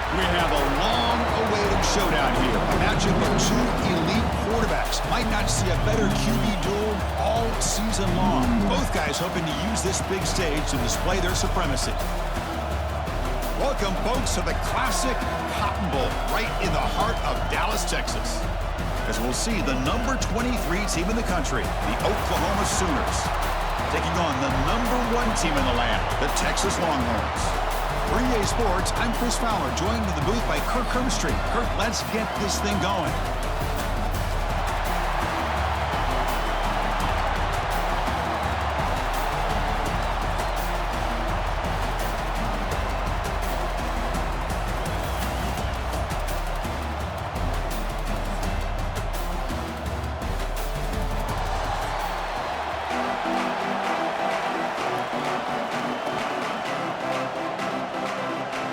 We have a long-awaited showdown here. A matchup of two elite quarterbacks. Might not see a better QB duel all season long. Both guys hoping to use this big stage to display their supremacy. Welcome, folks, to the classic Cotton Bowl right in the heart of Dallas, Texas. As we'll see the number 23 team in the country, the Oklahoma Sooners, taking on the number 1 team in the land, the Texas Longhorns. For EA Sports, I'm Chris Fowler, joined in the booth by Kirk Herbstreit. Kirk, let's get this thing going.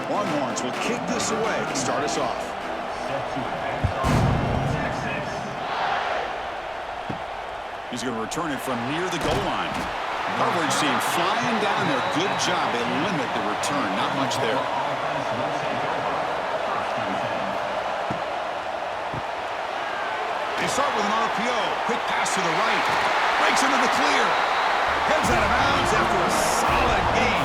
Longhorns will kick this away to start us off. He's going to return it from near the goal line. Coverage team flying down there. Good job. They limit the return. Not much there. They start with an RPO. Quick pass to the right. Breaks into the clear. Heads out of bounds after a solid gain.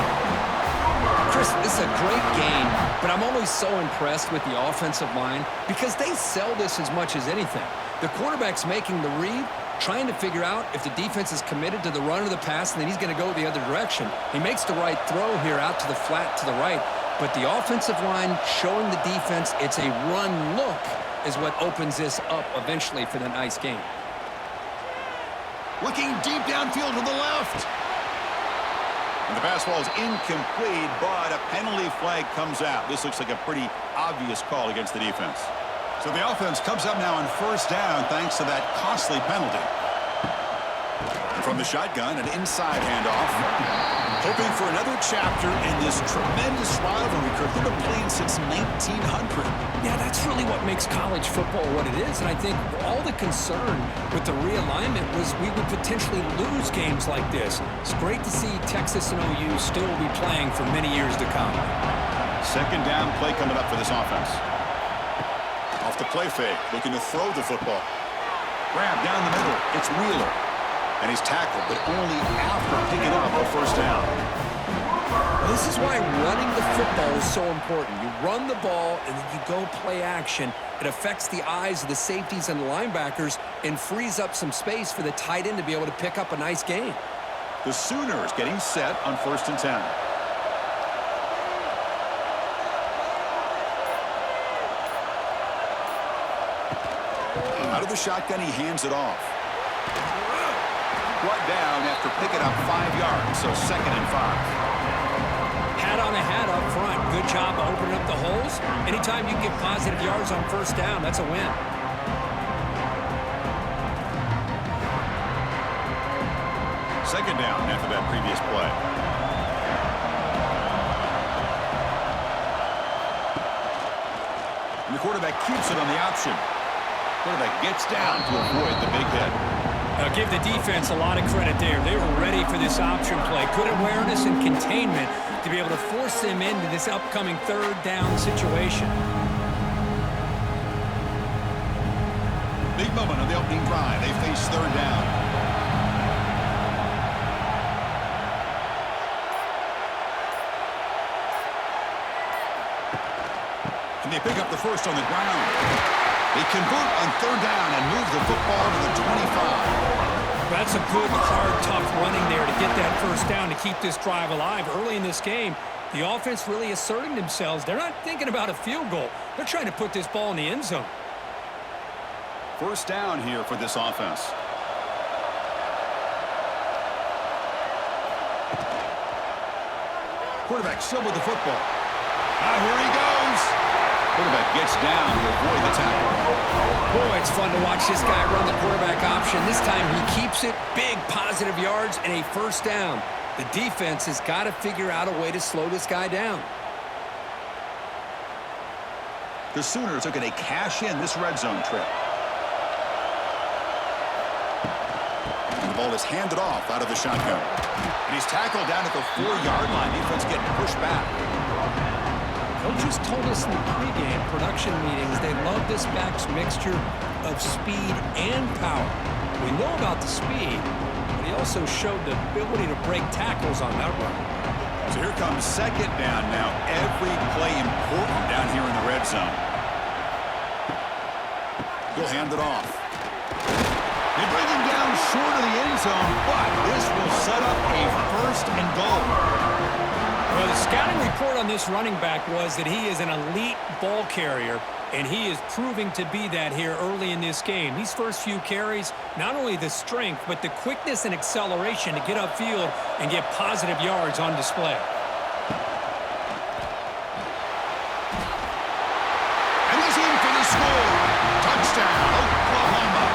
Chris, this is a great game, but I'm always so impressed with the offensive line because they sell this as much as anything. The quarterback's making the read, trying to figure out if the defense is committed to the run or the pass, and then he's going to go the other direction. He makes the right throw here out to the flat to the right, but the offensive line showing the defense it's a run look is what opens this up eventually for the nice game. Looking deep downfield to the left. And the pass ball is incomplete, but a penalty flag comes out. This looks like a pretty obvious call against the defense. So the offense comes up now on first down thanks to that costly penalty. And from the shotgun, an inside handoff. Hoping for another chapter in this tremendous rivalry. Kirk, they've been playing since 1900. Yeah, that's really what makes college football what it is. And I think all the concern with the realignment was we would potentially lose games like this. It's great to see Texas and OU still be playing for many years to come. Second down play coming up for this offense. Off the play fake, looking to throw the football. Grab down the middle. It's Wheeler. And he's tackled, but only after picking up a first down. This is why running the football is so important. You run the ball, and then you go play action. It affects the eyes of the safeties and the linebackers and frees up some space for the tight end to be able to pick up a nice gain. The Sooners getting set on 1st and 10. Out of the shotgun, he hands it off. Brought down after picking up 5 yards, so 2nd and 5. Hat on a hat up front. Good job of opening up the holes. Anytime you get positive yards on first down, that's a win. Second down after that previous play. And the quarterback keeps it on the option. Quarterback gets down to avoid the big hit. Now give the defense a lot of credit there. They were ready for this option play. Good awareness and containment to be able to force them into this upcoming 3rd down situation. Big moment on the opening drive. They face 3rd down. And they pick up the first on the ground. They convert on 3rd down and move the football to the 25. That's a good, hard, tough running there to get that first down to keep this drive alive. Early in this game, the offense really asserting themselves. They're not thinking about a field goal. They're trying to put this ball in the end zone. First down here for this offense. Quarterback still with the football. Here he goes. Quarterback gets down to avoid the tackle. Boy, it's fun to watch this guy run the quarterback option. This time he keeps it. Big positive yards and a first down. The defense has got to figure out a way to slow this guy down. The Sooners are going to cash in this red zone trip. And the ball is handed off out of the shotgun. And he's tackled down at the 4-yard line. Defense getting pushed back. Coaches told us in the pregame production meetings they love this back's mixture of speed and power. We know about the speed, but he also showed the ability to break tackles on that run. So here comes second down now. Every play important down here in the red zone. He'll hand it off. They bring him down short of the end zone, but this will set up a first and goal. Well, the scouting report on this running back was that he is an elite ball carrier, and he is proving to be that here early in this game. These first few carries, not only the strength, but the quickness and acceleration to get upfield and get positive yards on display. And he's in for the score. Touchdown, Oklahoma.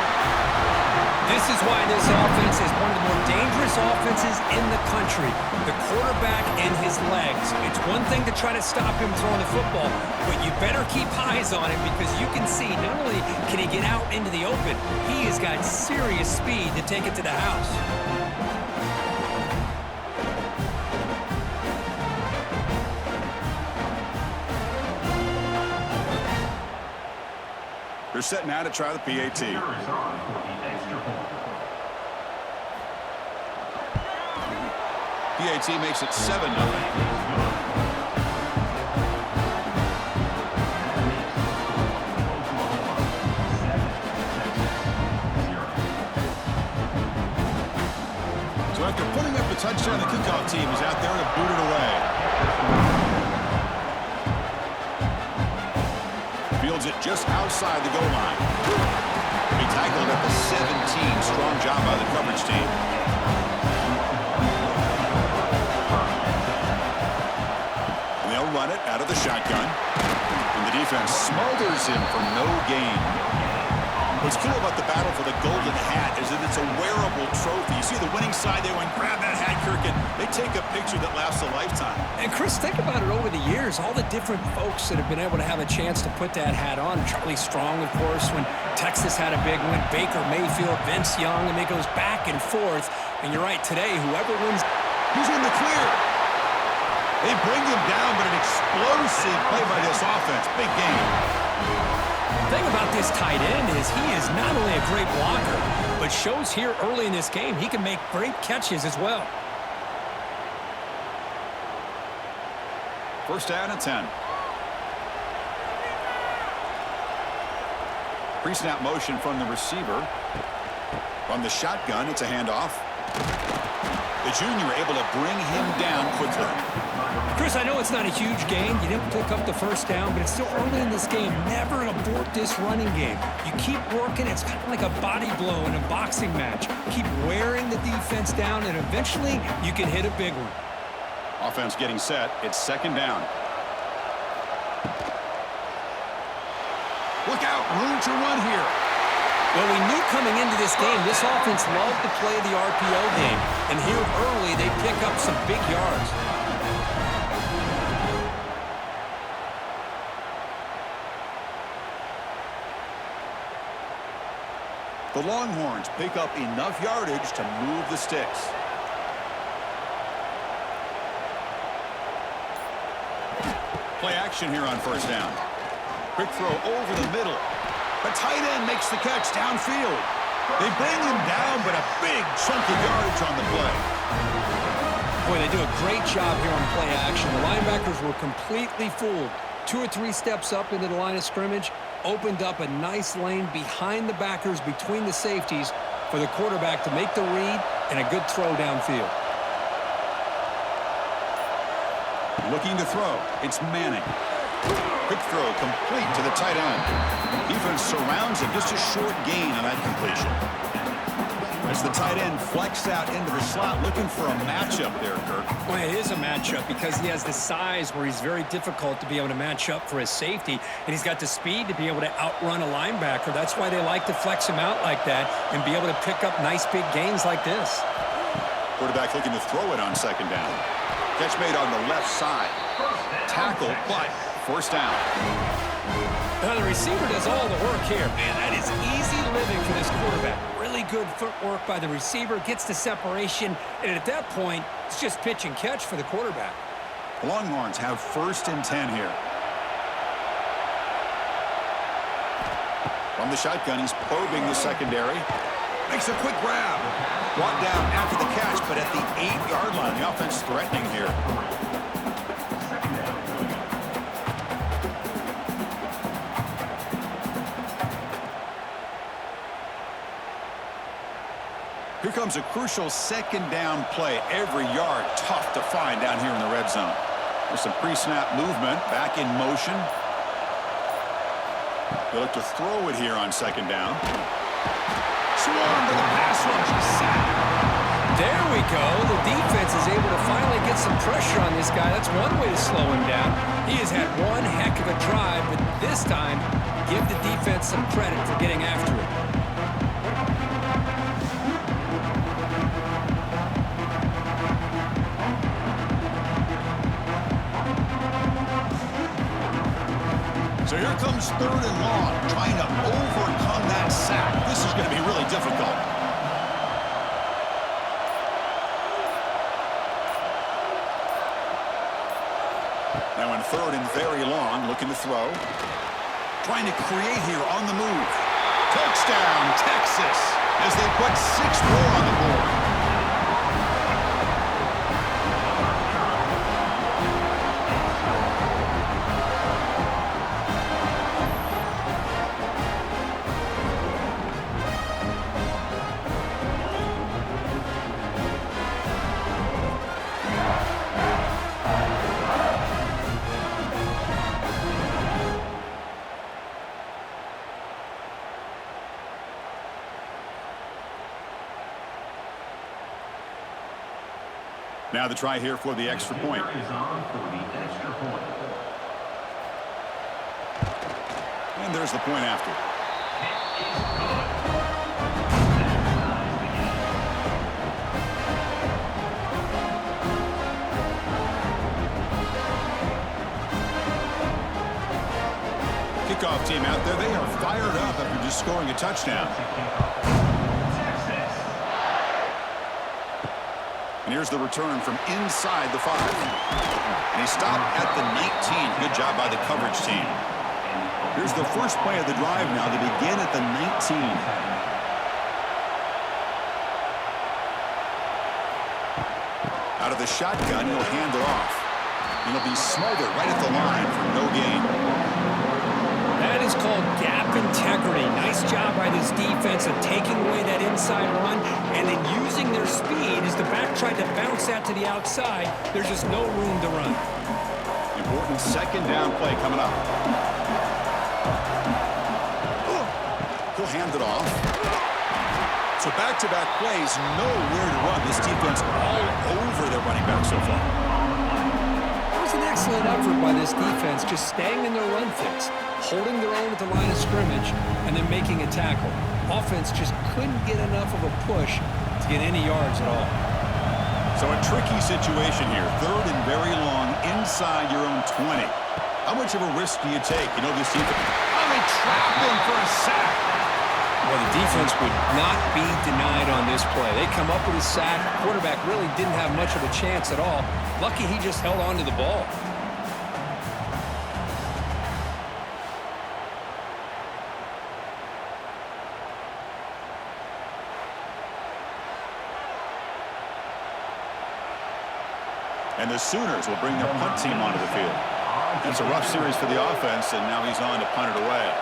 This is why this offense is one of the more dangerous offenses in the country. The quarterback and his legs. It's one thing to try to stop him throwing the football, but you better keep eyes on him because you can see not only can he get out into the open, he has got serious speed to take it to the house. They're setting out to try the PAT. PAT makes it 7-0. So after putting up a touchdown, the kickoff team is out there to boot it away. Fields it just outside the goal line. He tackled at the 17. Strong job by the coverage team. And they'll run it out of the shotgun. And the defense smothers him for no gain. What's cool about the battle for the golden hat is that it's a wearable trophy. You see the winning side, they went grab that hat, Kirk, and they take a picture that lasts a lifetime. And Chris, think about it over the years, all the different folks that have been able to have a chance to put that hat on. Charlie Strong, of course, when Texas had a big win, Baker Mayfield, Vince Young, and it goes back and forth. And you're right, today, whoever wins, he's in the clear. They bring him down, but an explosive play by this offense. Big game. The thing about this tight end is he is not only a great blocker, but shows here early in this game he can make great catches as well. First down and 10. Pre-snap motion from the receiver. From the shotgun, it's a handoff. The junior able to bring him down quickly. Chris, I know it's not a huge gain. You didn't pick up the first down, but it's still early in this game. Never abort this running game. You keep working. It's kind of like a body blow in a boxing match. Keep wearing the defense down, and eventually you can hit a big one. Offense getting set. It's second down. Look out. Room to run here. Well, we knew coming into this game, this offense loved to play the RPO game. And here early, they pick up some big yards. The Longhorns pick up enough yardage to move the sticks. Play action here on first down. Quick throw over the middle. The tight end makes the catch downfield. They bring him down, but a big chunk of yardage on the play. Boy, they do a great job here on play action. The linebackers were completely fooled. 2 or 3 steps up into the line of scrimmage, opened up a nice lane behind the backers, between the safeties, for the quarterback to make the read and a good throw downfield. Looking to throw. It's Manning. Quick throw complete to the tight end. Defense surrounds him. Just a short gain on that completion. As the tight end flexed out into the slot, looking for a matchup there, Kirk. Well, it is a matchup because he has the size where he's very difficult to be able to match up for his safety, and he's got the speed to be able to outrun a linebacker. That's why they like to flex him out like that and be able to pick up nice big gains like this. Quarterback looking to throw it on second down. Catch made on the left side. Tackle, but first down. Now the receiver does all the work here. Man, that is easy living for this quarterback. Really good footwork by the receiver, gets the separation, and at that point, it's just pitch and catch for the quarterback. The Longhorns have first and 10 here. From the shotgun, he's probing the secondary. Makes a quick grab. Brought down after the catch, but at the 8-yard line. The offense threatening here. Here comes a crucial second down play. Every yard tough to find down here in the red zone. There's some pre-snap movement. Back in motion. They look to throw it here on second down. Swarm to the pass rush. Sack. There we go. The defense is able to finally get some pressure on this guy. That's one way to slow him down. He has had one heck of a drive, but this time, give the defense some credit for getting after it. So here comes 3rd and long, trying to overcome that sack. This is going to be really difficult. Now in 3rd and very long, looking to throw. Trying to create here on the move. Touchdown, Texas, as they put 6 more on the board. Now the try here for the extra point. And there's the point after. Kickoff team out there. They are fired up after just scoring a touchdown. And here's the return from inside the 5. And he stopped at the 19. Good job by the coverage team. Here's the first play of the drive now. They begin at the 19. Out of the shotgun, he'll hand it off. And he'll be smothered right at the line for no gain. That is called gap integrity. Nice job by this defense of taking away that inside run and then using their speed as the back tried to bounce out to the outside. There's just no room to run. Important second down play coming up. He'll hand it off. So back-to-back plays, nowhere to run. This defense all over their running back so far. It was an excellent effort by this defense, just staying in their run fix, holding their own at the line of scrimmage, and then making a tackle. Offense just couldn't get enough of a push to get any yards at all. So a tricky situation here. 3rd and very long inside your own 20. How much of a risk do you take? You know this defense. Oh, they trapped him for a sack. Well, the defense would not be denied on this play. They come up with a sack. Quarterback really didn't have much of a chance at all. Lucky he just held on to the ball. And the Sooners will bring their punt team onto the field. That's a rough series for the offense, and now he's on to punt it away.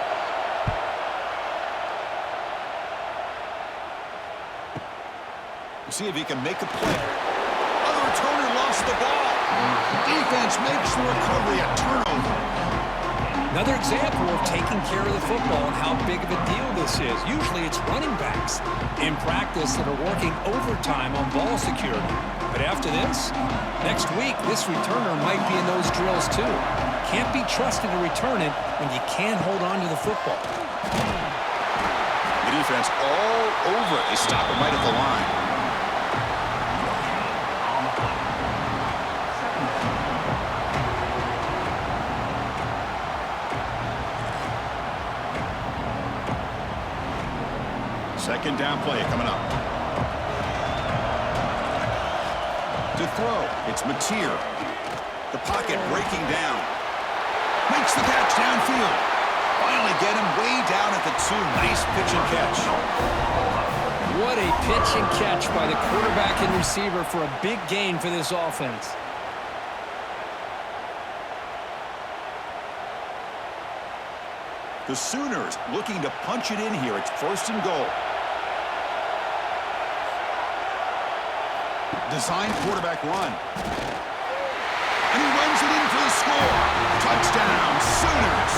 See if he can make a play. Oh, the returner lost the ball. Defense makes the recovery a turnover. Another example of taking care of the football and how big of a deal this is. Usually it's running backs in practice that are working overtime on ball security. But after this, next week, this returner might be in those drills too. Can't be trusted to return it when you can't hold on to the football. The defense all over it. They stop him right at the line. Second down play coming up. To throw, it's Mateer. The pocket breaking down. Makes the catch downfield. Finally get him way down at at the 2. Nice pitch and catch. What a pitch and catch by the quarterback and receiver for a big gain for this offense. The Sooners looking to punch it in here. It's 1st and goal. Design quarterback run. And he runs it in for the score. Touchdown, Sooners.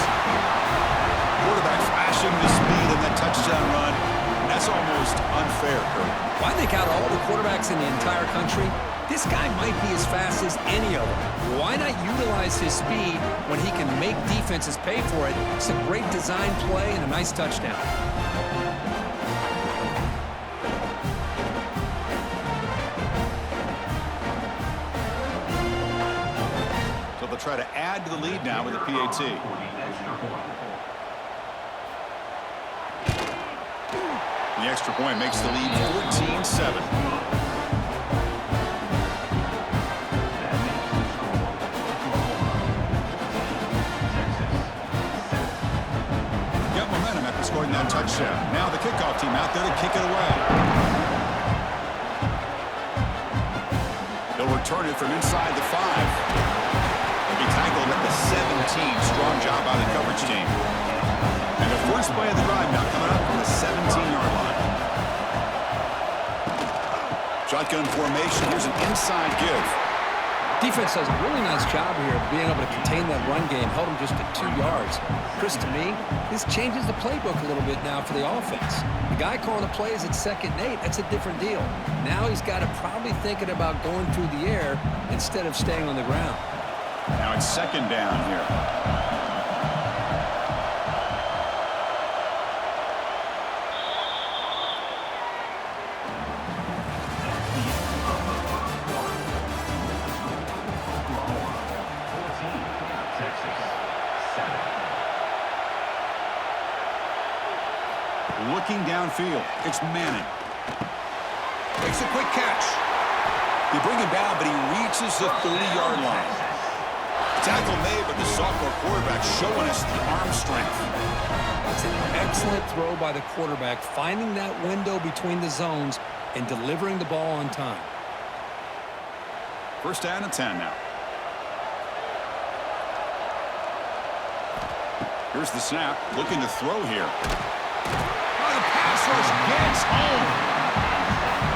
Quarterback flashing the speed in that touchdown run. And that's almost unfair, Kurt. Well, I think out of all the quarterbacks in the entire country, this guy might be as fast as any of them. Why not utilize his speed when he can make defenses pay for it? It's a great design play and a nice touchdown. So they'll try to add to the lead now with a PAT. The extra point makes the lead 14-7. Scoring that touchdown. Now the kickoff team out there to kick it away. They'll return it from inside the 5. They'll be tackled at the 17. Strong job by the coverage team. And the first play of the drive now coming up from the 17-yard line. Shotgun formation. Here's an inside give. Defense does a really nice job here of being able to contain that run game, held him just at 2 yards. Chris, to me, this changes the playbook a little bit now for the offense. The guy calling the plays at 2nd and 8, that's a different deal. Now he's got to probably thinking about going through the air instead of staying on the ground. Now it's 2nd down here. Looking downfield, it's Manning. Makes a quick catch. They bring him down, but he reaches the 30-yard line. Tackle made, but the sophomore quarterback showing us the arm strength. It's an excellent throw by the quarterback, finding that window between the zones and delivering the ball on time. 1st down and 10 now. Here's the snap, looking to throw here. The pass rush gets home.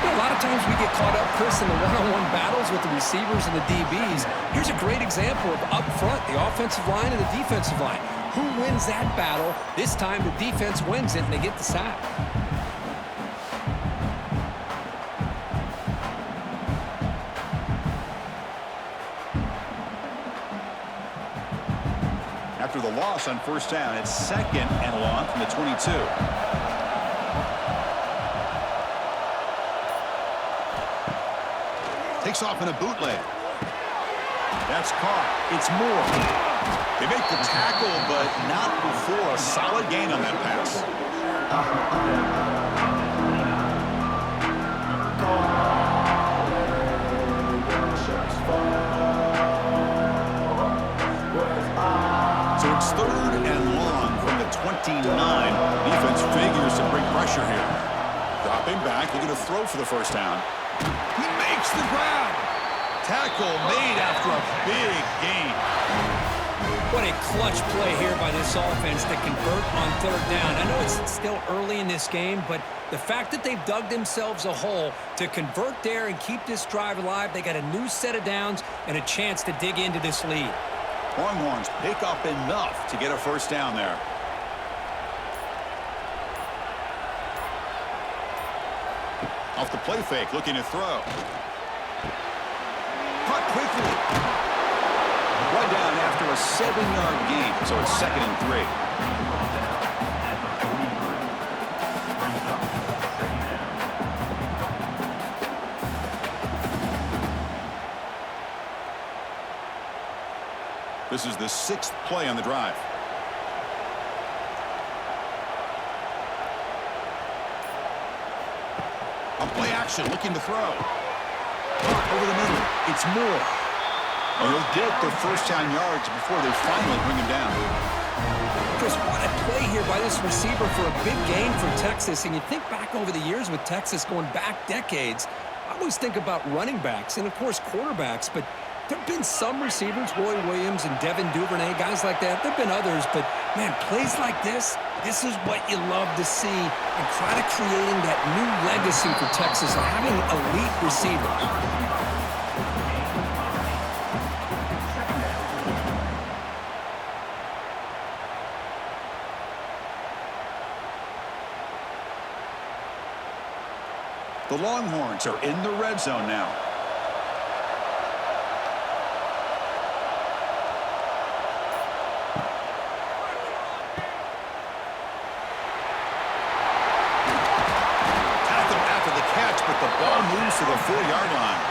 A lot of times we get caught up, Chris, in the one-on-one battles with the receivers and the DBs. Here's a great example of up front, the offensive line and the defensive line. Who wins that battle? This time the defense wins it and they get the sack. After the loss on 1st down, it's 2nd and long from the 22. Takes off in a bootleg. That's caught. It's Moore. They make the tackle, but not before a solid gain on that pass. So it's 3rd and long from the 29. Defense figures to bring pressure here. Dropping back, looking to throw for the 1st down. He makes the grab. Tackle made after a big gain. What a clutch play here by this offense to convert on 3rd down. I know it's still early in this game, but the fact that they've dug themselves a hole to convert there and keep this drive alive, they got a new set of downs and a chance to dig into this lead. Longhorns pick up enough to get a 1st down there. Off the play fake, looking to throw. Caught quickly. Right down after a 7-yard gain, so it's 2nd and 3. This is the 6th play on the drive. A play action, looking to throw. Over the middle, it's Moore. And he'll get their 1st down yards before they finally bring him down. Chris, Chris, what a play here by this receiver for a big gain for Texas. And you think back over the years with Texas going back decades, I always think about running backs and, of course, quarterbacks. But there have been some receivers, Roy Williams and Devin Duvernay, guys like that. There have been others. But, man, plays like this is what you love to see. And try to creating that new legacy for Texas of having elite receivers. The Longhorns are in the red zone now. Tackle after the catch, but the ball moves to the 4-yard line.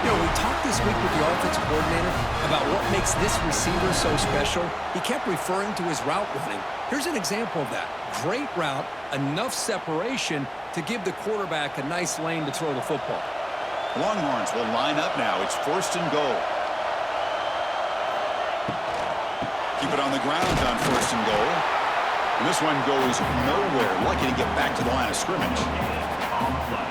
You know, we talked this week with the offensive coordinator about what makes this receiver so special. He kept referring to his route running. Here's an example of that. Great route, enough separation to give the quarterback a nice lane to throw the football. Longhorns will line up now. It's 1st and goal. Keep it on the ground on 1st and goal. And this one goes nowhere. Lucky to get back to the line of scrimmage.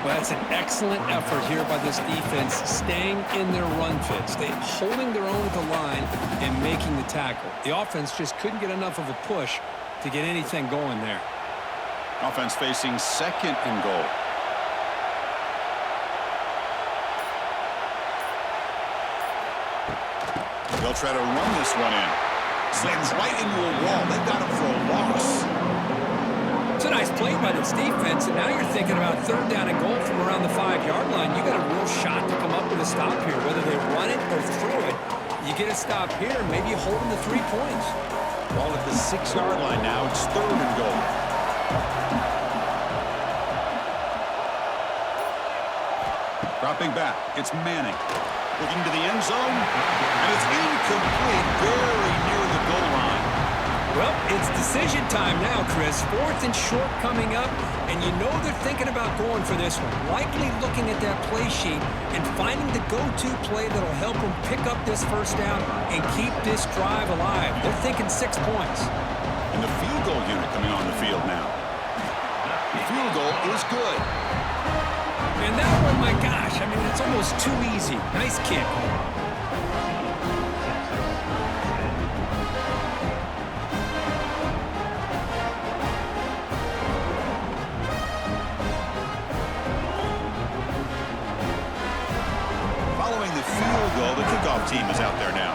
Well, that's an excellent effort here by this defense, staying in their run fits. They're holding their own at the line and making the tackle. The offense just couldn't get enough of a push to get anything going there. Offense facing 2nd and goal. They'll try to run this one in. Slams right into a wall. They got him for a loss. It's a nice play by this defense, and now you're thinking about 3rd down and goal from around the 5-yard line. You got a real shot to come up with a stop here, whether they run it or throw it. You get a stop here, maybe you hold them to 3 points. Ball at the 6-yard line now. It's 3rd and goal. Dropping back, it's Manning. Looking to the end zone, and it's incomplete, very near the goal line. Well, it's decision time now, Chris. 4th and short coming up, and you know they're thinking about going for this one. Likely looking at that play sheet and finding the go-to play that'll help them pick up this 1st down and keep this drive alive. They're thinking 6 points. And the field goal unit coming on the field now. The field goal is good. And that one, my gosh, I mean, it's almost too easy. Nice kick. Following the field goal, the kickoff team is out there now.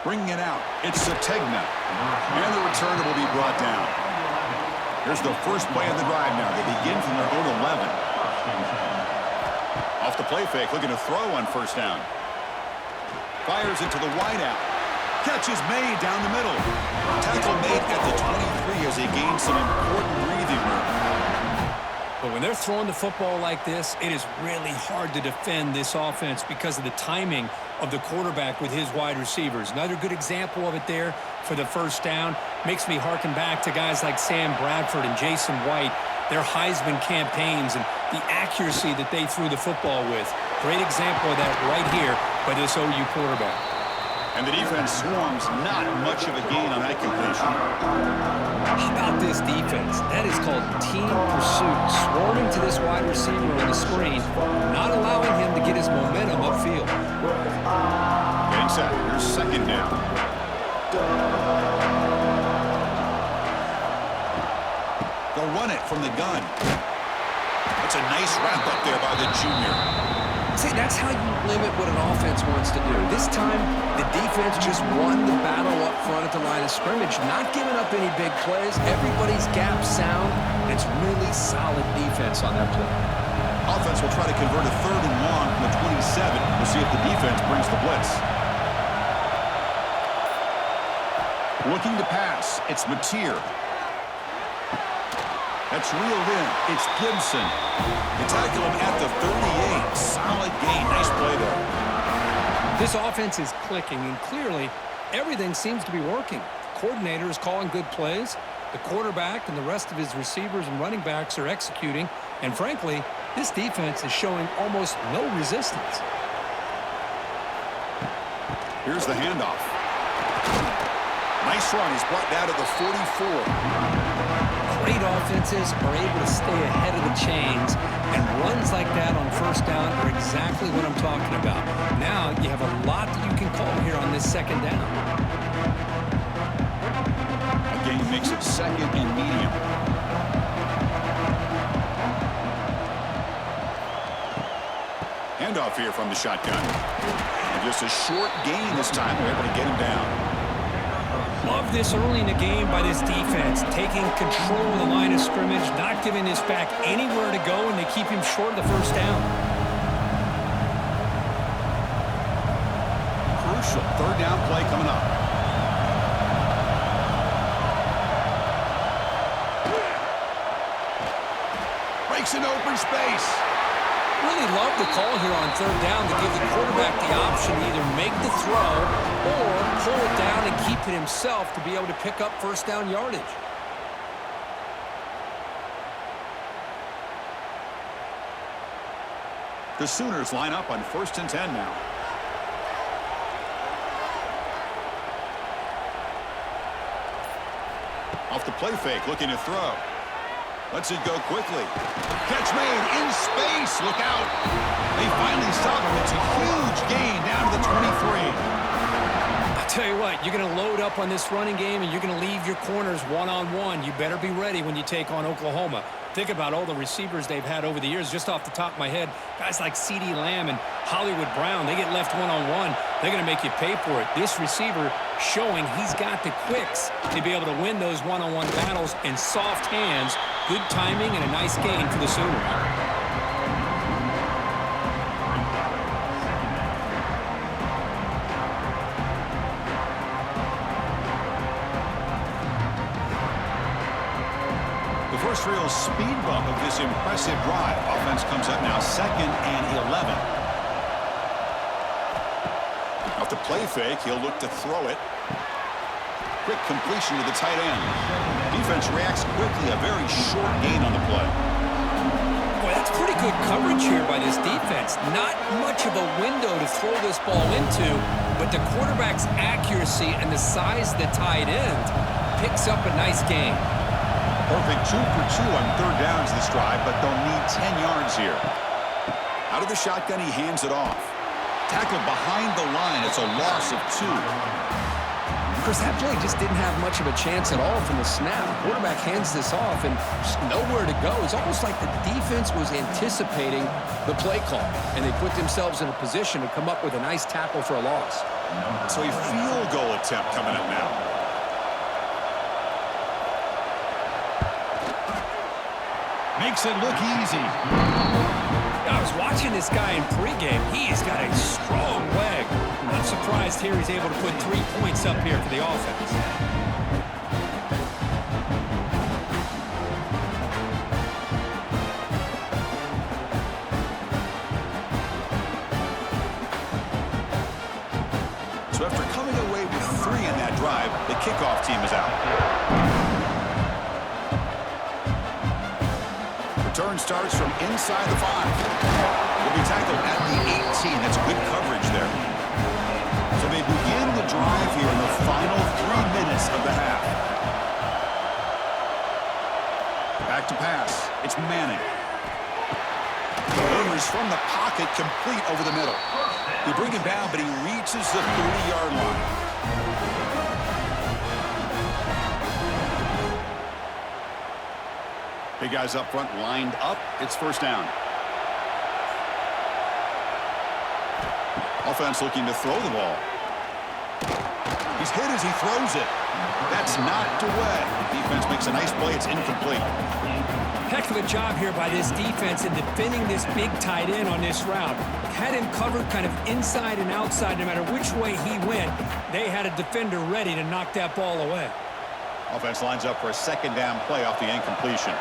Bringing it out, it's Sategna. And the returner will be brought down. Here's the first play of the drive now. They begin from their own 11. Off the play fake, looking to throw on 1st down. Fires it to the wideout. Catch is made down the middle. Tackle made at the 23 as they gain some important breathing room. But when they're throwing the football like this, it is really hard to defend this offense because of the timing of the quarterback with his wide receivers. Another good example of it there for the 1st down. Makes me harken back to guys like Sam Bradford and Jason White, their Heisman campaigns and the accuracy that they threw the football with. Great example of that right here by this OU quarterback. And the defense swarms, not much of a gain on that completion. How about this defense? That is called team pursuit. Swarming to this wide receiver on the screen, not allowing him to get his momentum upfield. Getting set. Here's 2nd down. They'll run it from the gun. That's a nice wrap up there by the junior. See, that's how you limit what an offense wants to do. This time, the defense just won the battle up front at the line of scrimmage, not giving up any big plays. Everybody's gap sound. It's really solid defense on that play. Offense will try to convert a 3rd and long from the 27. We'll see if the defense brings the blitz. Looking to pass. It's Mateer. That's reeled in. It's Gibson. They tackle him at the 38. Solid gain. Nice play there. This offense is clicking, and clearly everything seems to be working. The coordinator is calling good plays. The quarterback and the rest of his receivers and running backs are executing. And frankly, this defense is showing almost no resistance. Here's the handoff. Nice run. He's brought down to the 44. Great offenses are able to stay ahead of the chains, and runs like that on first down are exactly what I'm talking about. Now you have a lot that you can call here on this second down. Again, makes it second and medium. Handoff here from the shotgun. And just a short gain this time. They're able to get him down. Love this early in the game by this defense, taking control of the line of scrimmage, not giving this back anywhere to go, and they keep him short of the first down. Crucial third down play coming up. Breaks an open space. Really love the call here on third down to give the quarterback the option to either make the throw or pull it down and keep it himself to be able to pick up first down yardage. The Sooners line up on 1st and 10 now. Off the play fake, looking to throw. Lets it go quickly. Catch made in space. Look out. They finally stop him. It's a huge gain down to the 23. I tell you what, you're going to load up on this running game and you're going to leave your corners one-on-one. You better be ready when you take on Oklahoma. Think about all the receivers they've had over the years. Just off the top of my head, guys like CeeDee Lamb and Hollywood Brown, they get left one-on-one. They're going to make you pay for it. This receiver showing he's got the quicks to be able to win those one-on-one battles in soft hands. Good timing and a nice gain for the Sooners. First real speed bump of this impressive drive. Offense comes up now 2nd and 11. Off the play fake, he'll look to throw it. Quick completion to the tight end. Defense reacts quickly, a very short gain on the play. Boy, that's pretty good coverage here by this defense. Not much of a window to throw this ball into, but the quarterback's accuracy and the size of the tight end picks up a nice gain. Perfect 2 for 2 on third downs this drive, but they'll need 10 yards here. Out of the shotgun, he hands it off. Tackled behind the line. It's a loss of 2. Chris, that play just didn't have much of a chance at all from the snap. The quarterback hands this off and just nowhere to go. It's almost like the defense was anticipating the play call, and they put themselves in a position to come up with a nice tackle for a loss. So a field goal attempt coming up now. Makes it look easy. I was watching this guy in pregame. He's got a strong leg. I'm surprised here he's able to put 3 points up here for the offense. So after coming away with 3 in that drive, the kickoff team is out. Return starts from inside the 5. Will be tackled at the 18. That's good coverage there. So they begin the drive here in the final 3 minutes of the half. Back to pass. It's Manning. Delivers from the pocket, complete over the middle. They bring him down, but he reaches the 30-yard line. Big guys up front lined up. It's first down. Offense looking to throw the ball. He's hit as he throws it. That's knocked away. Defense makes a nice play. It's incomplete. Heck of a job here by this defense in defending this big tight end on this route. Had him covered kind of inside and outside. No matter which way he went, they had a defender ready to knock that ball away. Offense lines up for a second down play off the incompletion.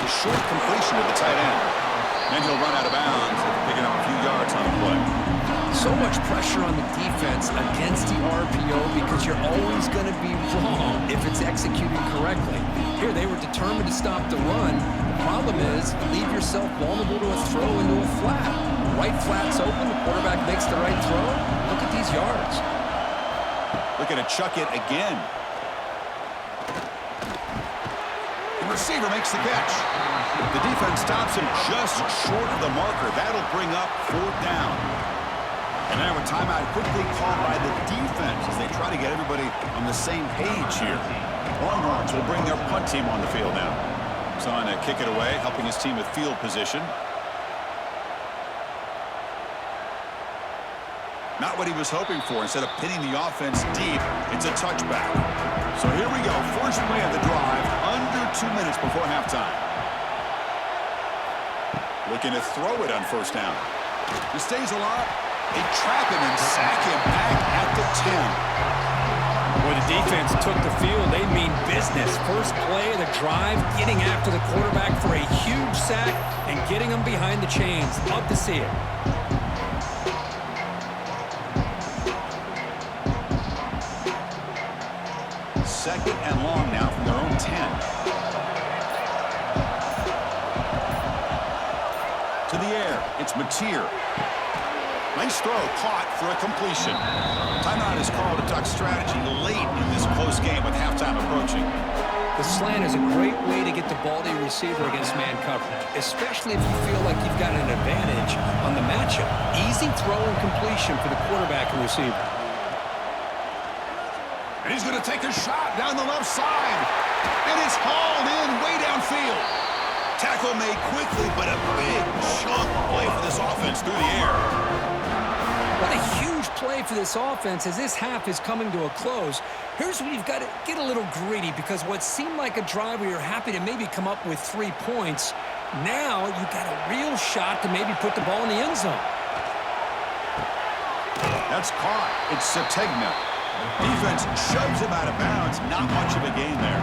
The short completion to the tight end. And he'll run out of bounds, picking up a few yards on the play. So much pressure on the defense against the RPO because you're always going to be wrong if it's executed correctly. Here, they were determined to stop the run. The problem is, leave yourself vulnerable to a throw into a flat. right flat's open. The quarterback makes the right throw. Look at these yards. Looking to chuck it again. The receiver makes the catch. The defense stops him just short of the marker. That'll bring up 4th down. And now a timeout quickly called by the defense as they try to get everybody on the same page here. Longhorns will bring their punt team on the field now. He's on to kick it away, helping his team with field position. Not what he was hoping for. Instead of pinning the offense deep, it's a touchback. So here we go. First play of the drive, under 2 minutes before halftime. Looking to throw it on 1st down. He stays alive. They trap him and sack him back at the 10. Well, the defense took the field. They mean business. First play of the drive, getting after the quarterback for a huge sack and getting him behind the chains. Love to see it. 2nd and long now from their own 10. To the air, it's Mateer. Nice throw, caught for a completion. Timeout is called to duck strategy late in this close game with halftime approaching. The slant is a great way to get the ball to your receiver against man coverage, especially if you feel like you've got an advantage on the matchup. Easy throw and completion for the quarterback and receiver. And he's going to take a shot down the left side. And it's hauled in way downfield. Tackle made quickly, but a big chunk play for this offense through the air. What a huge play for this offense as this half is coming to a close. Here's where you've got to get a little greedy, because what seemed like a drive where you're happy to maybe come up with 3 points, now you've got a real shot to maybe put the ball in the end zone. That's caught. It's Sategna. Defense shoves him out of bounds. Not much of a gain there.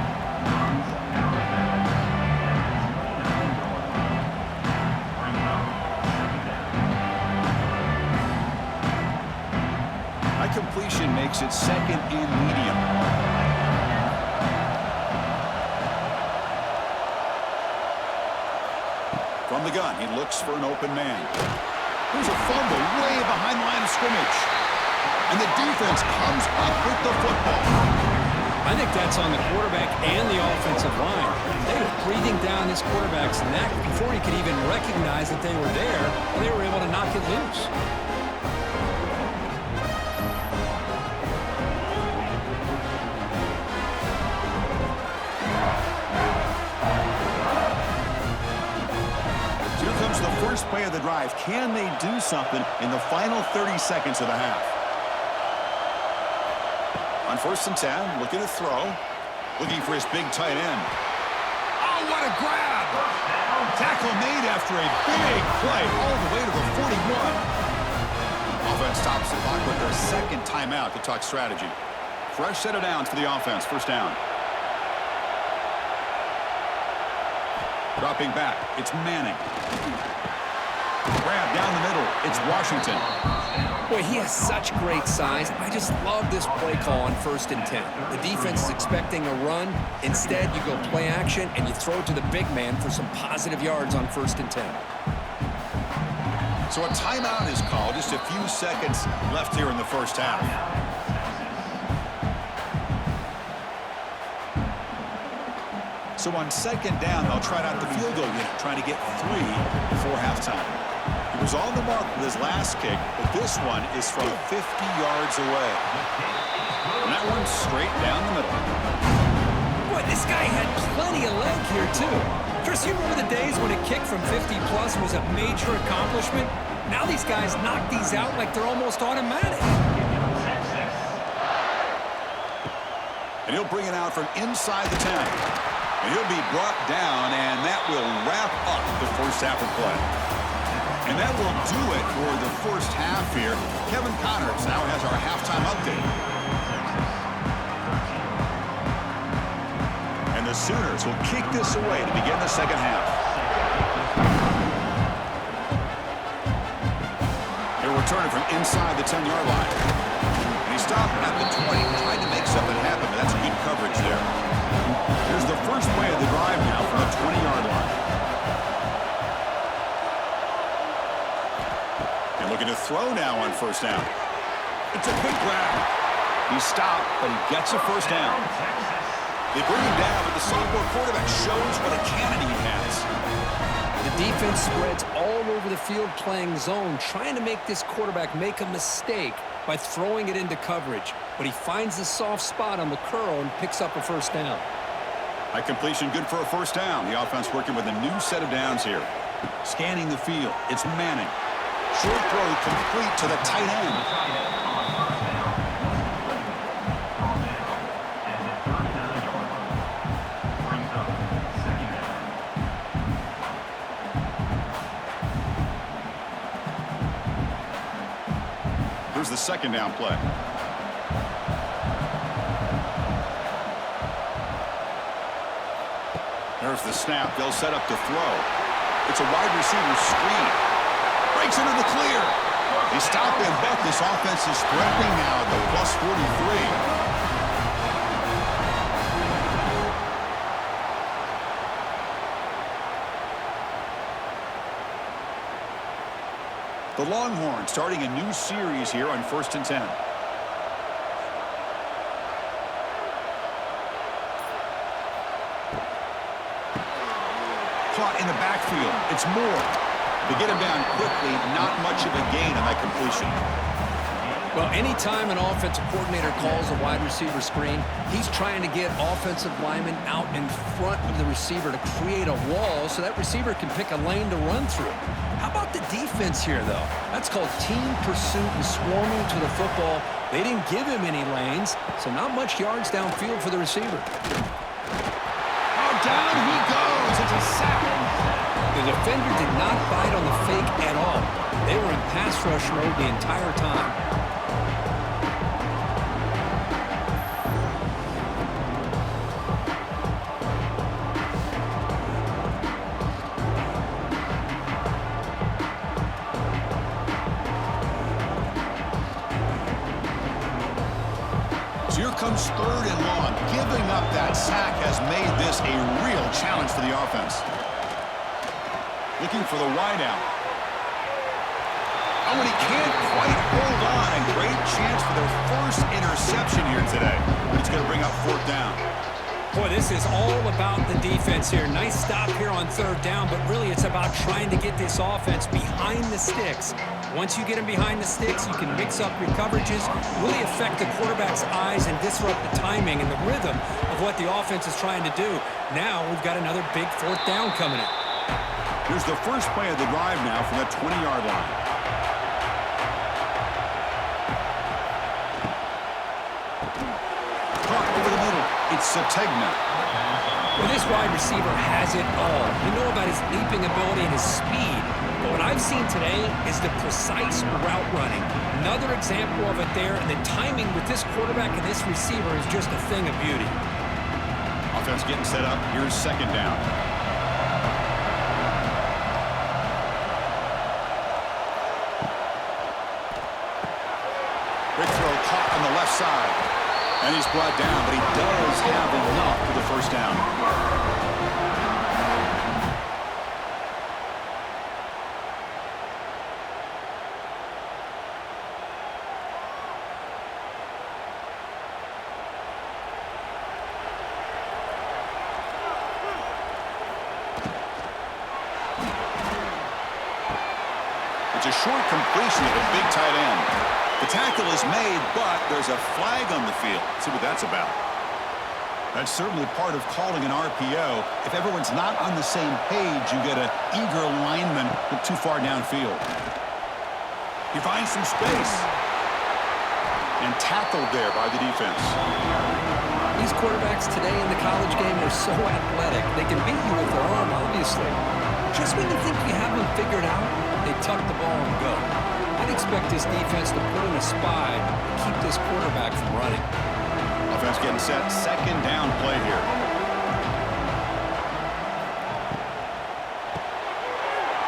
High completion makes it 2nd and medium. From the gun, he looks for an open man. There's a fumble way behind the line of scrimmage. And the defense comes up with the football. I think that's on the quarterback and the offensive line. They were breathing down this quarterback's neck before he could even recognize that they were there, and they were able to knock it loose. So here comes the first play of the drive. Can they do something in the final 30 seconds of the half? On 1st and 10, looking to throw. Looking for his big tight end. Oh, what a grab! Tackle made after a big play all the way to the 41. Offense stops the clock with their 2nd timeout to talk strategy. Fresh set of downs for the offense. 1st down. Dropping back, it's Manning. Grab down the middle, it's Washington. Boy, he has such great size. I just love this play call on 1st and 10. The defense is expecting a run. Instead, you go play action, and you throw it to the big man for some positive yards on 1st and 10. So a timeout is called. Just a few seconds left here in the first half. So on 2nd down, they'll try out the field goal unit, trying to get 3 before halftime. He was on the mark with his last kick, but this one is from 50 yards away. And that one's straight down the middle. Boy, this guy had plenty of leg here, too. Chris, you remember the days when a kick from 50-plus was a major accomplishment? Now these guys knock these out like they're almost automatic. And he'll bring it out from inside the 10. And he'll be brought down, and that will wrap up the first half of play. And that will do it for the first half here. Kevin Connors now has our halftime update. And the Sooners will kick this away to begin the second half. He'll return it from inside the 10-yard line. And he stopped at the 20, trying to make something happen, but that's good coverage there. Here's the first play of the drive now from the 20-yard line. And looking to throw now on first down. It's a good grab. He stopped, but he gets a first down. They bring him down, but the sophomore quarterback shows what a cannon he has. The defense spreads all over the field playing zone, trying to make this quarterback make a mistake by throwing it into coverage. But he finds the soft spot on the curl and picks up a first down. High completion, good for a first down. The offense working with a new set of downs here. Scanning the field, it's Manning. Short throw complete to the tight end. Here's the second down play. There's the snap. They'll set up to throw. It's a wide receiver screen. Breaks into the clear. He stopped them, but this offense is threatening now at the plus 43. The Longhorns starting a new series here on 1st and 10. Caught in the backfield. It's Moore. To get him down quickly, not much of a gain on that completion. Well, anytime an offensive coordinator calls a wide receiver screen, he's trying to get offensive linemen out in front of the receiver to create a wall so that receiver can pick a lane to run through. How about the defense here, though? That's called team pursuit and swarming to the football. They didn't give him any lanes, so not much yards downfield for the receiver. Oh, down he goes. It's a sack. The defender did not bite on the fake at all. They were in pass rush mode the entire time. Here comes 3rd and long. Giving up that sack has made this a real challenge for the offense. Looking for the wideout. Oh, and he can't quite hold on. A great chance for their first interception here today. But it's going to bring up 4th down. Boy, this is all about the defense here. Nice stop here on 3rd down, but really it's about trying to get this offense behind the sticks. Once you get them behind the sticks, you can mix up your coverages, really affect the quarterback's eyes and disrupt the timing and the rhythm of what the offense is trying to do. Now we've got another big 4th down coming in. Here's the first play of the drive now from the 20-yard line. Caught over the middle. It's Sategna. Well, this wide receiver has it all. You know about his leaping ability and his speed. But what I've seen today is the precise route running. Another example of it there, and the timing with this quarterback and this receiver is just a thing of beauty. Offense getting set up. Here's 2nd down. Quick throw caught on the left side. And he's brought down, but he does have enough for the first down. It's a short completion to the big tight end. The tackle is made, but there's a flag on the field. Let's see what that's about. That's certainly part of calling an RPO. If everyone's not on the same page, you get an eager lineman too far downfield. He finds some space. And tackled there by the defense. These quarterbacks today in the college game are so athletic. They can beat you with their arm, obviously. Just when you think you have them figured out, they tuck the ball and go. I'd expect this defense to put in a spy to keep this quarterback from running. Offense getting set. 2nd down play here.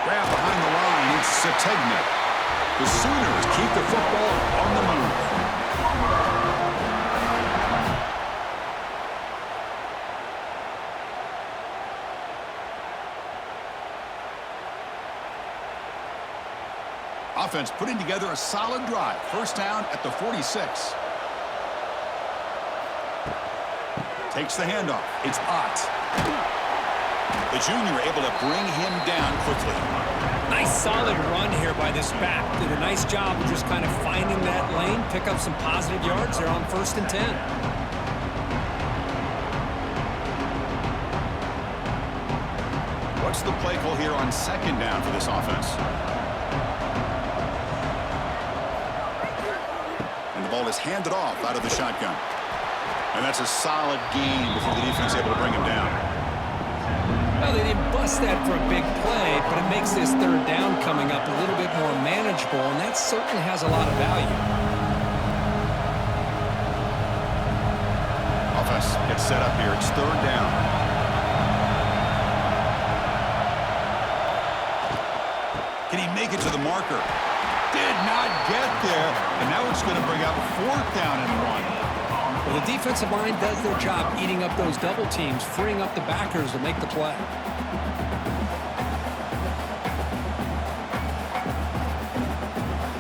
Grab behind the line. It's Sategna. The Sooners keep the football on the move. Offense putting together a solid drive. First down at the 46. Takes the handoff. It's Ott. The junior able to bring him down quickly. Nice solid run here by this back. Did a nice job of just kind of finding that lane, pick up some positive yards there on 1st and 10. What's the play call here on 2nd down for this offense? And the ball is handed off out of the shotgun. And that's a solid gain before the defense able to bring him down. Well, they didn't bust that for a big play, but it makes this 3rd down coming up a little bit more manageable, and that certainly has a lot of value. Offense gets set up here. It's 3rd down. Can he make it to the marker? Did not get there, and now it's going to bring up 4th down and 1. Well, the defensive line does their job eating up those double teams, freeing up the backers to make the play.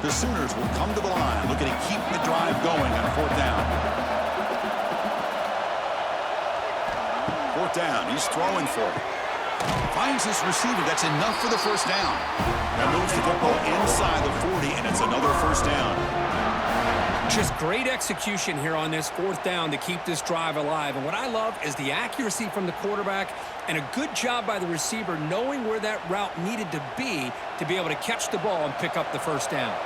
The Sooners will come to the line, looking to keep the drive going on 4th down. 4th down, he's throwing for it. Finds this receiver, that's enough for the 1st down. That moves the football inside the 40, and it's another 1st down. Just great execution here on this 4th down to keep this drive alive. And what I love is the accuracy from the quarterback and a good job by the receiver knowing where that route needed to be able to catch the ball and pick up the 1st down.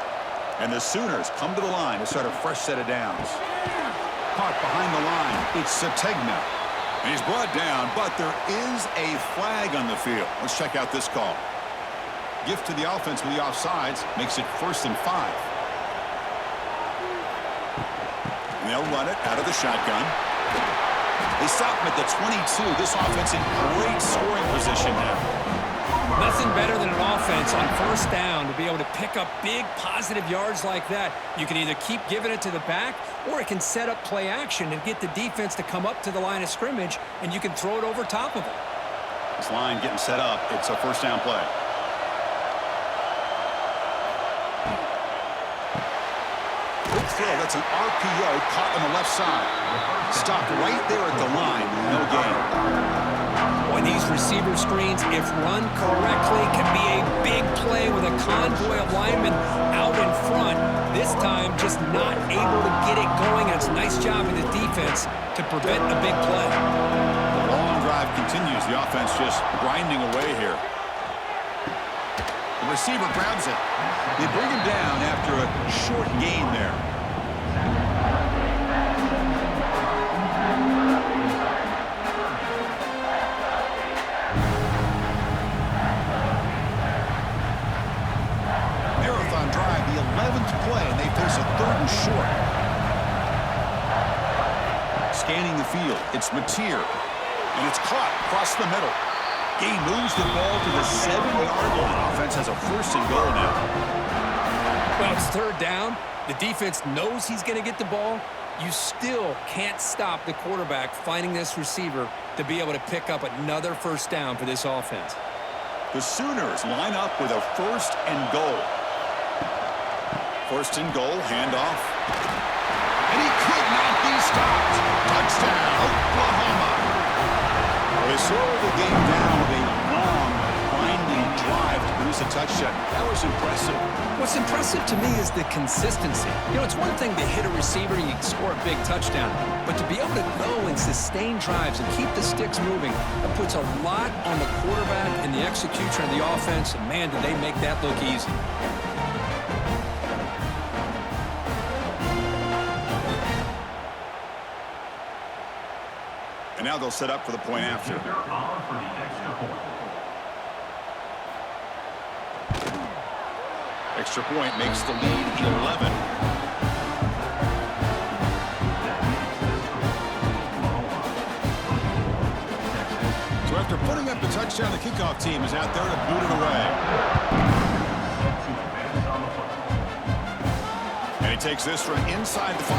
And the Sooners come to the line to start a fresh set of downs. Caught behind the line, it's Sategna. And he's brought down, but there is a flag on the field. Let's check out this call. Gift to the offense with the offsides makes it 1st and 5. And they'll run it out of the shotgun. They stop him at the 22. This offense in great scoring position now. Nothing better than an offense on 1st down to be able to pick up big positive yards like that. You can either keep giving it to the back, or it can set up play action and get the defense to come up to the line of scrimmage, and you can throw it over top of it. This line getting set up. It's a 1st down play. Quick throw. That's an RPO caught on the left side. Stopped right there at the line. No gain. Boy, these receiver screens, if run correctly, can be a big play with a convoy of linemen out in front. This time, just not able to get it going. It's a nice job in the defense to prevent a big play. The long drive continues. The offense just grinding away here. The receiver grabs it. They bring him down after a short gain there. Marathon drive, the 11th play, and they face a 3rd and short. Scanning the field, it's Mateer, and it's caught across the middle. Gain moves the ball to the 7-yard line. Offense has a 1st and goal now. Well, it's 3rd down. The defense knows he's going to get the ball. You still can't stop the quarterback finding this receiver to be able to pick up another 1st down for this offense. The Sooners line up with a 1st and goal. 1st and goal, handoff. And he could not be stopped. Touchdown, Oklahoma. They slowed the game down with a long, grinding drive to produce a touchdown. That was impressive. What's impressive to me is the consistency. You know, it's one thing to hit a receiver and you score a big touchdown, but to be able to go and sustain drives and keep the sticks moving, that puts a lot on the quarterback and the execution of the offense, and man, did they make that look easy. And now they'll set up for the point after. Extra point makes the lead 11. So after putting up the touchdown, the kickoff team is out there to boot it away. And he takes this from inside the 5.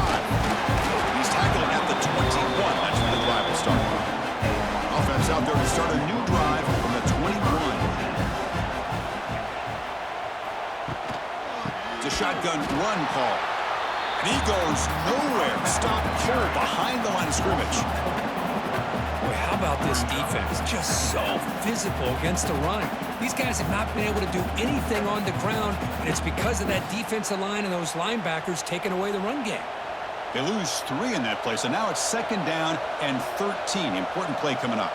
He's tackled at the 21. That's where the drive will start. Offense out there to start a new drive from the 21. the shotgun run call. And he goes nowhere. Stop cold behind the line of scrimmage. Boy, how about this defense? Just so physical against the run. These guys have not been able to do anything on the ground, and it's because of that defensive line and those linebackers taking away the run game. They lose 3 in that play, so now it's 2nd down and 13. Important play coming up.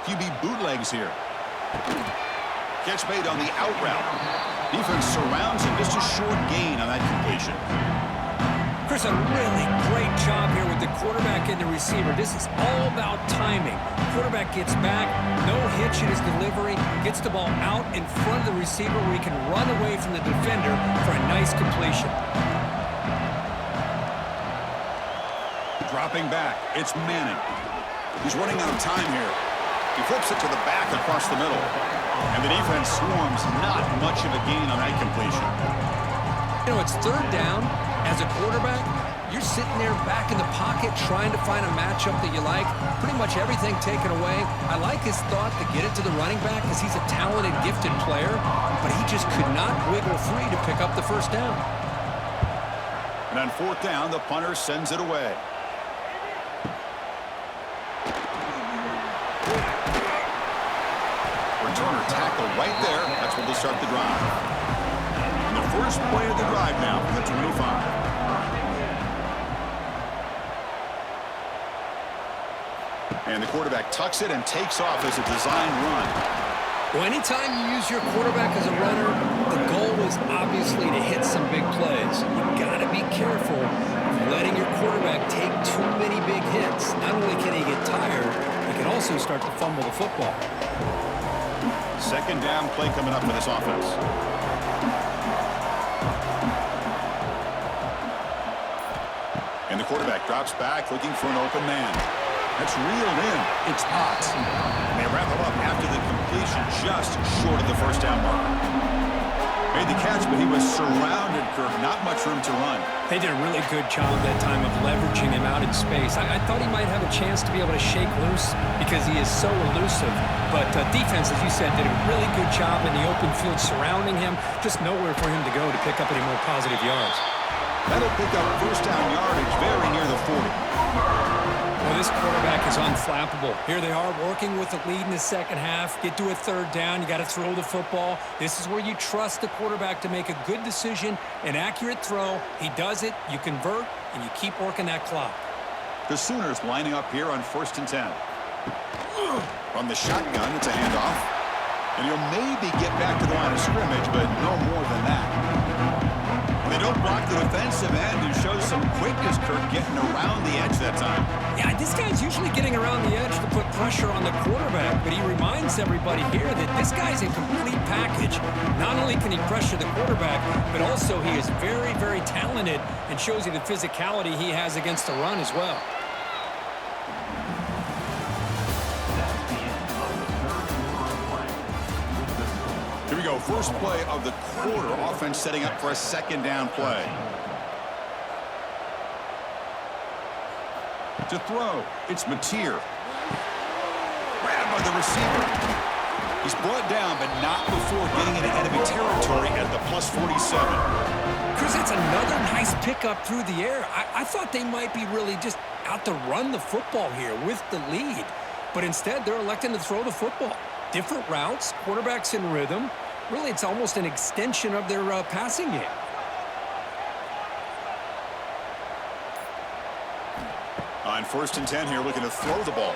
QB bootlegs here. Catch made on the out route. Defense surrounds him. Just a short gain on that completion. Chris, a really great job here with the quarterback and the receiver. This is all about timing. Quarterback gets back, no hitch in his delivery, gets the ball out in front of the receiver where he can run away from the defender for a nice completion. Dropping back, it's Manning. He's running out of time here. He flips it to the back across the middle. And the defense swarms. Not much of a gain on that completion. You know, it's 3rd down. As a quarterback, you're sitting there back in the pocket trying to find a matchup that you like. Pretty much everything taken away. I like his thought to get it to the running back because he's a talented, gifted player, but he just could not wiggle free to pick up the 1st down. And on 4th down, the punter sends it away. Returner tackle right there. That's where they start the drive. And the first play of the drive now from the 25. And the quarterback tucks it and takes off as a designed run. Well, anytime you use your quarterback as a runner, the goal is obviously to hit some big plays. You've got to be careful of letting your quarterback take too many big hits. Not only can he get tired, he can also start to fumble the football. 2nd down play coming up for this offense. And the quarterback drops back looking for an open man. That's reeled in. It's hot. And they wrap him up after the completion just short of the 1st down mark. Made the catch, but he was surrounded, Kirk. Not much room to run. They did a really good job that time of leveraging him out in space. I thought he might have a chance to be able to shake loose because he is so elusive. But defense, as you said, did a really good job in the open field surrounding him. Just nowhere for him to go to pick up any more positive yards. That'll pick up 1st down yardage very near the 40. Well, this quarterback is unflappable. Here they are working with the lead in the 2nd half. Get to a 3rd down. You got to throw the football. This is where you trust the quarterback to make a good decision, an accurate throw. He does it, you convert, and you keep working that clock. The Sooners lining up here on 1st and 10. From the shotgun, it's a handoff. And he'll maybe get back to the line of scrimmage, but no more than that. They don't block the defensive end and show some quickness, Kirk, getting around the edge that time. Yeah, this guy's usually getting around the edge to put pressure on the quarterback, but he reminds everybody here that this guy's a complete package. Not only can he pressure the quarterback, but also he is very, very talented and shows you the physicality he has against the run as well. Here we go, first play of the quarter. Offense setting up for a 2nd down play. To throw, it's Mateer. Grabbed by the receiver. He's brought down, but not before getting into enemy territory at the plus 47. Chris, it's another nice pickup through the air. I thought they might be really just out to run the football here with the lead. But instead, they're electing to throw the football. Different routes, quarterbacks in rhythm. Really, it's almost an extension of their passing game. On 1st and 10 here, looking to throw the ball.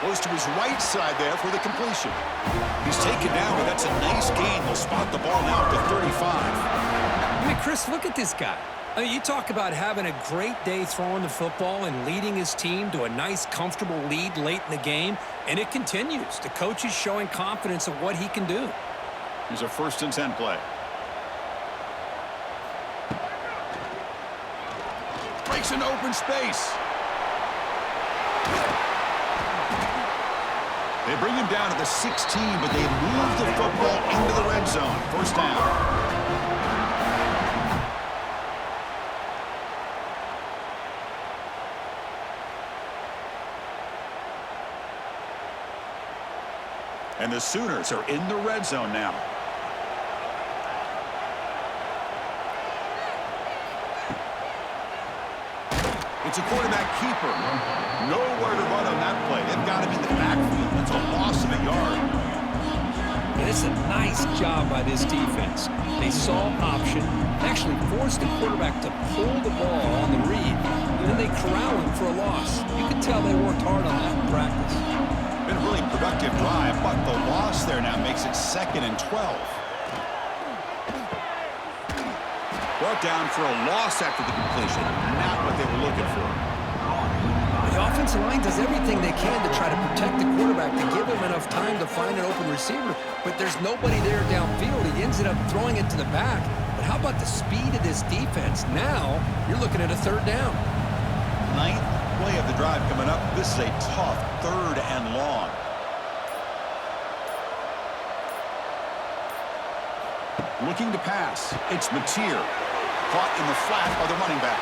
Goes to his right side there for the completion. He's taken down, but that's a nice gain. They'll spot the ball now at the 35. I mean, Chris, look at this guy. I mean, you talk about having a great day throwing the football and leading his team to a nice, comfortable lead late in the game, and it continues. The coach is showing confidence of what he can do. Here's a 1st and 10 play. Breaks into open space. They bring him down to the 16, but they move the football into the red zone. 1st down. And the Sooners are in the red zone now. It's a quarterback keeper. Nowhere to run on that play. They've got him in the backfield. That's a loss of a yard. And it's a nice job by this defense. They saw option, actually forced the quarterback to pull the ball on the read, and then they corral him for a loss. You can tell they worked hard on that in practice. Been a really productive drive, but the loss there now makes it 2nd and 12. Brought down for a loss after the completion. Not what they were looking for. The offensive line does everything they can to try to protect the quarterback, to give him enough time to find an open receiver, but there's nobody there downfield. He ends up throwing it to the back. But how about the speed of this defense? Now you're looking at a 3rd down. 9th play of the drive coming up. This is a tough 3rd and long. Looking to pass. It's Mateer. Caught in the flat by the running back.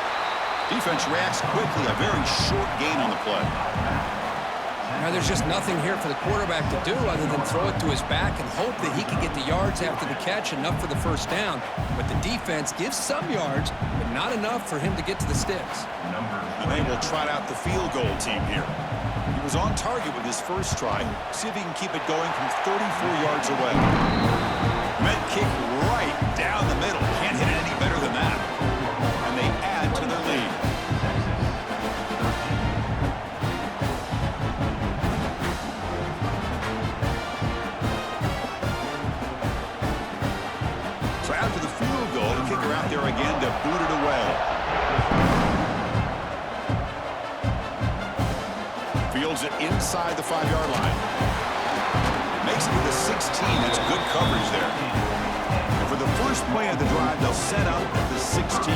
Defense reacts quickly. A very short gain on the play. Now there's just nothing here for the quarterback to do other than throw it to his back and hope that he can get the yards after the catch, enough for the 1st down. But the defense gives some yards, but not enough for him to get to the sticks. And they will trot out the field goal team here. He was on target with his first try. See if he can keep it going from 34 yards away. Meant kick right down the middle. Can't hit it any better than that. And they add to their lead. So after the field goal, the kicker out there again to boot it away. Fields it inside the 5-yard line. Makes it to the 16. That's good coverage there. And for the first play of the drive, they'll set up at the 16.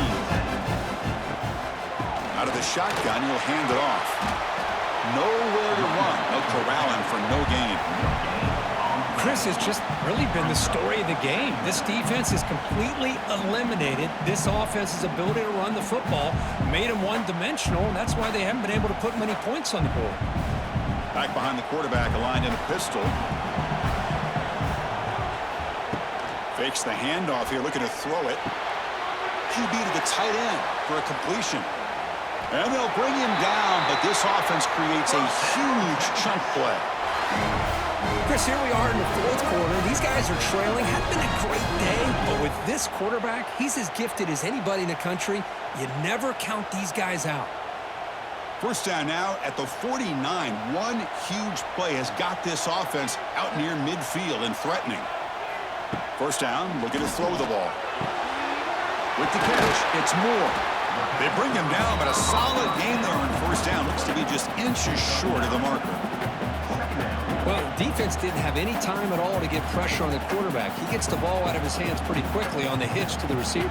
Out of the shotgun, he'll hand it off. Nowhere to run. They'll corral him for no gain. Chris, has just really been the story of the game. This defense has completely eliminated this offense's ability to run the football, made them one-dimensional, and that's why they haven't been able to put many points on the board. Back behind the quarterback, aligned in a pistol. Fakes the handoff here, looking to throw it. QB to the tight end for a completion. And they'll bring him down, but this offense creates a huge chunk play. Chris, here we are in the 4th quarter. These guys are trailing. Hadn't been a great day, but with this quarterback, he's as gifted as anybody in the country. You never count these guys out. First down now at the 49. One huge play has got this offense out near midfield and threatening. First down, looking to throw the ball. With the catch, it's Moore. They bring him down, but a solid gain there on first down. Looks to be just inches short of the marker. Well, defense didn't have any time at all to get pressure on the quarterback. He gets the ball out of his hands pretty quickly on the hitch to the receiver.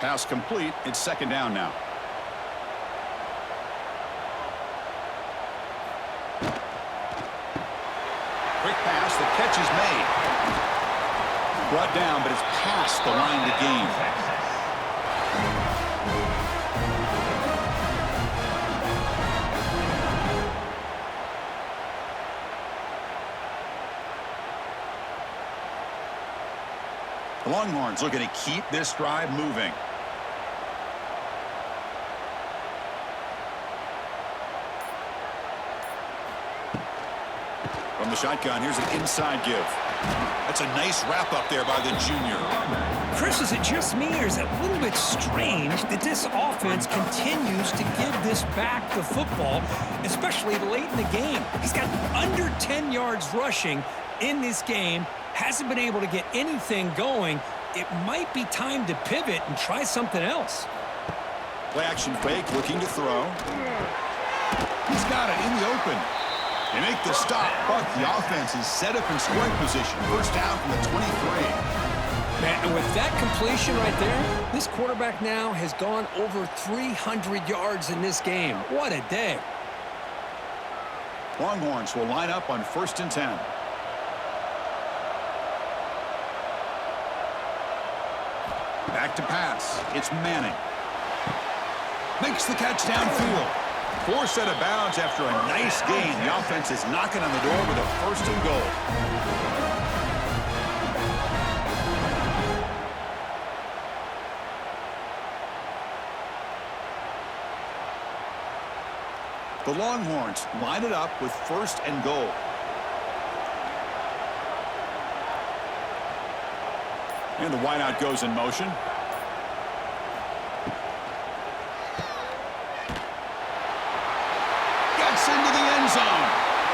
Pass complete. It's 2nd down now. Quick pass. The catch is made. Brought down, but it's past the line to gain. The Longhorns looking to keep this drive moving. From the shotgun, here's an inside give. That's a nice wrap up there by the junior. Chris, is it just me, or is it a little bit strange that this offense continues to give this back the football, especially late in the game? He's got under 10 yards rushing in this game. Hasn't been able to get anything going. It might be time to pivot and try something else. Play action fake, looking to throw. He's got it in the open. They make the stop, but the offense is set up in scoring position. First down from the 23. Man, and with that completion right there, this quarterback now has gone over 300 yards in this game. What a day. Longhorns will line up on 1st and 10. Back to pass. It's Manning. Makes the catch downfield. Forced out of bounds after a nice gain. The offense is knocking on the door with a 1st and goal. The Longhorns line it up with 1st and goal. And the wideout goes in motion. Gets into the end zone.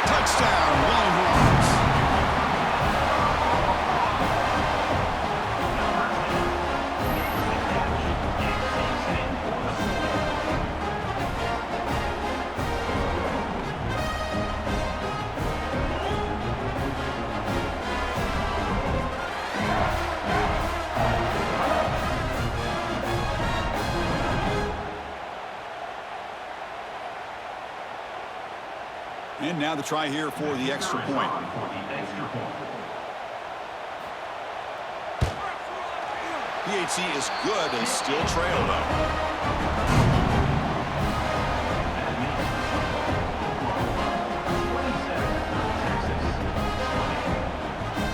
Touchdown, Longhorns. And now the try here for the extra point. PHC is good and still trail though.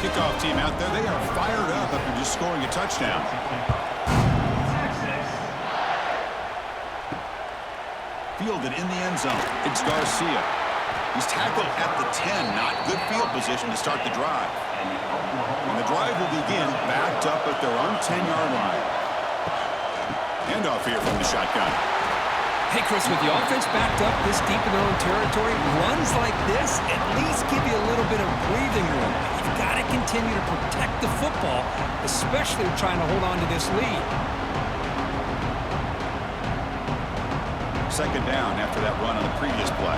Kickoff team out there, they are fired up after just scoring a touchdown. Fielded in the end zone. It's Garcia. He's tackled at the 10. Not good field position to start the drive. And the drive will begin backed up at their own 10-yard line. Handoff here from the shotgun. Hey, Chris, with the offense backed up this deep in their own territory, runs like this at least give you a little bit of breathing room. You've got to continue to protect the football, especially trying to hold on to this lead. 2nd down after that run on the previous play.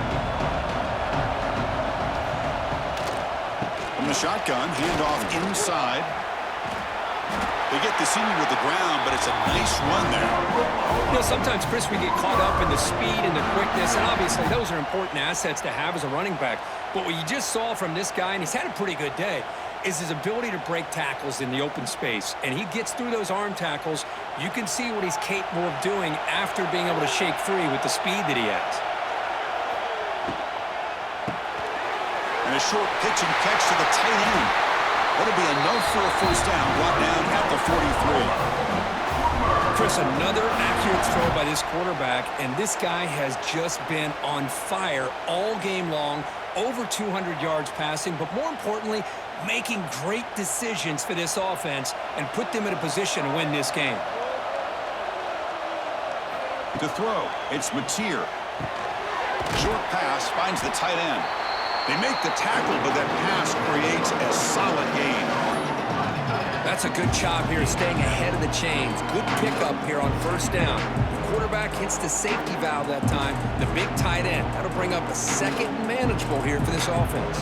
From the shotgun, handoff inside. They get the senior to the ground, but it's a nice run there. You know, sometimes, Chris, we get caught up in the speed and the quickness, and obviously those are important assets to have as a running back. But what you just saw from this guy, and he's had a pretty good day, is his ability to break tackles in the open space. And he gets through those arm tackles. You can see what he's capable of doing after being able to shake free with the speed that he has. And a short pitch and catch to the tight end. That'll be enough for a 1st down. Brought down at the 43. Chris, another accurate throw by this quarterback, and this guy has just been on fire all game long. Over 200 yards passing, but more importantly, making great decisions for this offense and put them in a position to win this game. To throw, it's Mateer. Short pass finds the tight end. They make the tackle, but that pass creates a solid gain. That's a good job here, staying ahead of the chains. Good pickup here on 1st down. The quarterback hits the safety valve that time. The big tight end. That'll bring up a 2nd and manageable here for this offense.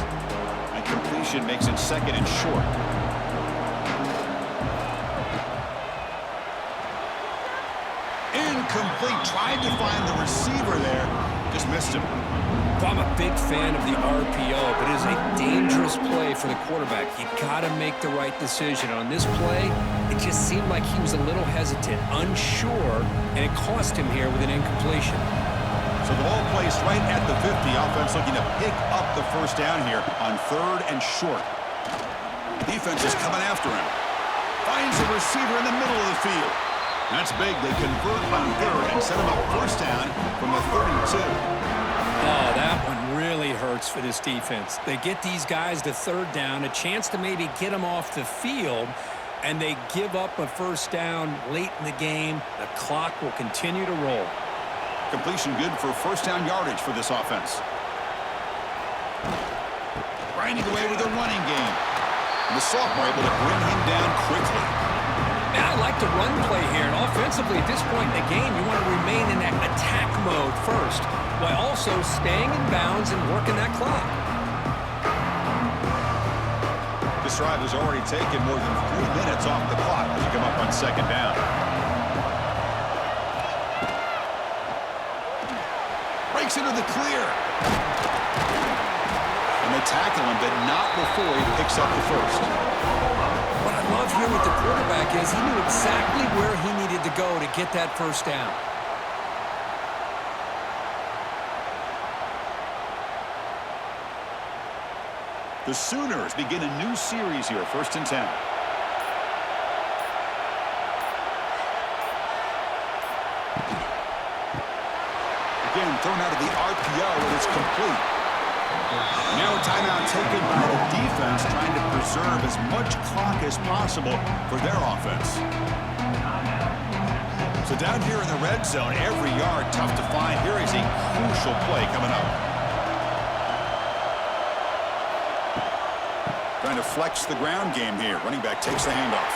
And completion makes it 2nd and short. Incomplete. Tried to find the receiver there. Just missed him. Well, I'm a big fan of the RPO, but it is a dangerous play for the quarterback. You got to make the right decision. On this play, it just seemed like he was a little hesitant, unsure, and it cost him here with an incompletion. So the ball placed right at the 50. Offense looking to pick up the 1st down here on 3rd and short. Defense is coming after him. Finds the receiver in the middle of the field. That's big. They convert on 3rd and set him up 1st down from the 32. Oh, that one really hurts for this defense. They get these guys to 3rd down, a chance to maybe get them off the field, and they give up a 1st down late in the game. The clock will continue to roll. Completion good for 1st down yardage for this offense. Grinding away with a running game. And the sophomore able to bring him down quickly. And I like the run play here. And offensively, at this point in the game, you want to remain in that attack mode first, while also staying in bounds and working that clock. This drive has already taken more than 3 minutes off the clock as you come up on 2nd down. Breaks into the clear. And they tackle him, but not before he picks up the 1st. What I love here with the quarterback is he knew exactly where he needed to go to get that 1st down. The Sooners begin a new series here, 1st and 10. Again, thrown out of the RPO, and it's complete. Now a timeout taken by the defense, trying to preserve as much clock as possible for their offense. So down here in the red zone, every yard tough to find. Here is a crucial play coming up. Trying to flex the ground game here. Running back takes the handoff.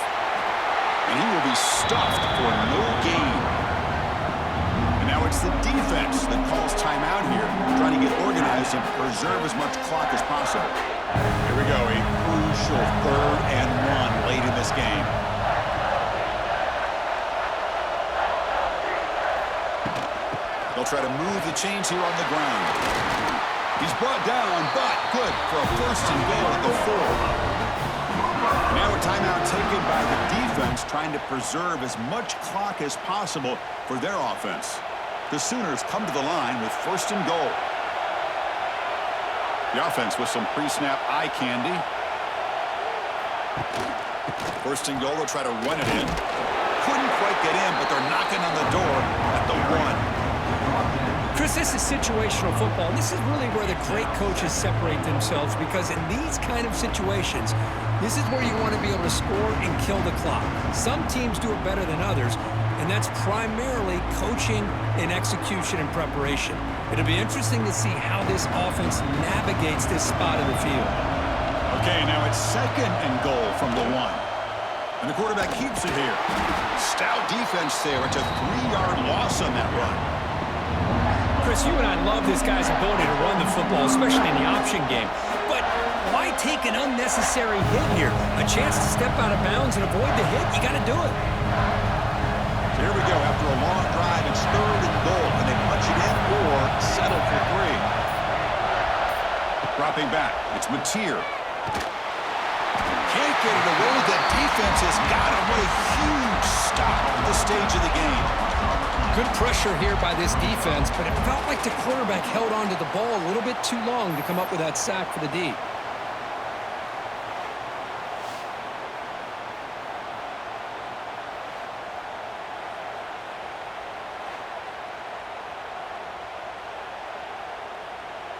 And he will be stuffed for no gain. And now it's the defense that calls timeout here, trying to get organized and preserve as much clock as possible. Here we go, a crucial 3rd and 1 late in this game. They'll try to move the chains here on the ground. He's brought down, but good for a 1st and goal at the 4. Now a timeout taken by the defense, trying to preserve as much clock as possible for their offense. The Sooners come to the line with 1st and goal. The offense with some pre-snap eye candy. 1st and goal, they'll try to run it in. Couldn't quite get in, but they're knocking on the door at the 1. Chris, this is situational football. And this is really where the great coaches separate themselves, because in these kind of situations, this is where you want to be able to score and kill the clock. Some teams do it better than others, and that's primarily coaching and execution and preparation. It'll be interesting to see how this offense navigates this spot of the field. Okay, now it's 2nd and goal from the 1. And the quarterback keeps it here. Stout defense there. It's a 3-yard loss on that run. Chris, you and I love this guy's ability to run the football, especially in the option game. But why take an unnecessary hit here? A chance to step out of bounds and avoid the hit, you got to do it. So here we go. After a long drive, it's 3rd and goal. Can they punch it in or settle for 3? Dropping back, it's Mateer. Can't get it away. The defense has got him. What a huge stop at this stage of the game. Good pressure here by this defense, but it felt like the quarterback held on to the ball a little bit too long to come up with that sack for the D.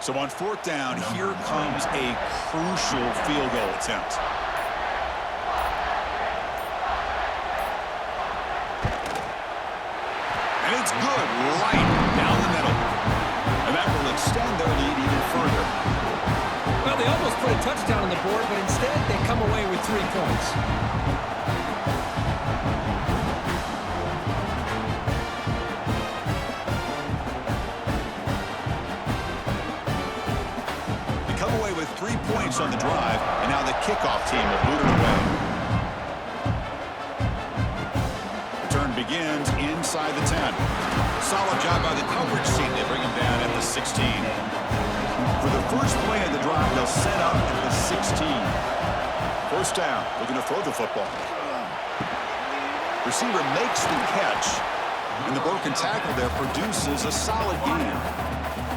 So on 4th down, here comes a crucial field goal attempt. And it's good, right down the middle. And that will extend their lead even further. Well, they almost put a touchdown on the board, but instead they come away with 3 points. They come away with 3 points on the drive, and now the kickoff team will boot it away. Begins inside the 10. Solid job by the coverage team. They bring him down at the 16. For the first play of the drive, they'll set up at the 16. 1st down. Looking to throw the football. Receiver makes the catch, and the broken tackle there produces a solid gain.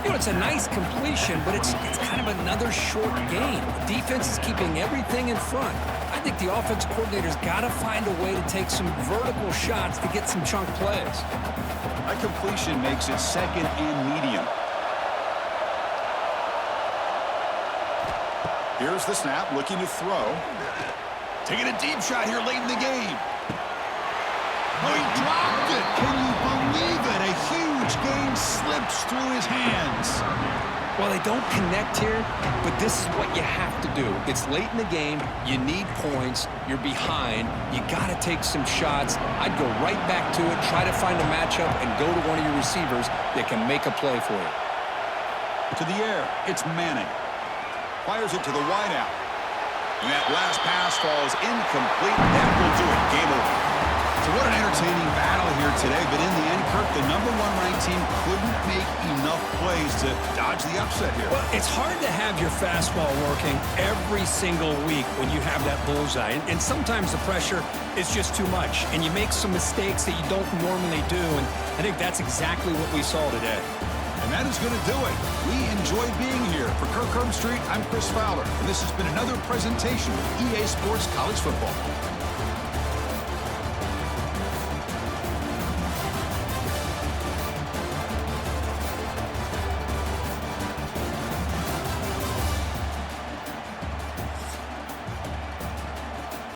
You know, it's a nice completion, but it's kind of another short game. The defense is keeping everything in front. I think the offense coordinator's got to find a way to take some vertical shots to get some chunk plays. That completion makes it 2nd and medium. Here's the snap, looking to throw. Taking a deep shot here late in the game. Oh, he dropped it. Can you believe it? A huge gain slips through his hands. Well, they don't connect here, but this is what you have to do. It's late in the game. You need points. You're behind. You got to take some shots. I'd go right back to it, try to find a matchup, and go to one of your receivers that can make a play for you. To the air, it's Manning. Fires it to the wideout. And that last pass falls incomplete. That will do it. Game over. So what an entertaining battle here today. But in the end, Kirk, the number 1 ranked team couldn't make enough plays to dodge the upset here. Well, it's hard to have your fastball working every single week when you have that bullseye. And sometimes the pressure is just too much. And you make some mistakes that you don't normally do. And I think that's exactly what we saw today. And that is going to do it. We enjoyed being here. For Kirk Street, I'm Chris Fowler. And this has been another presentation of EA Sports College Football.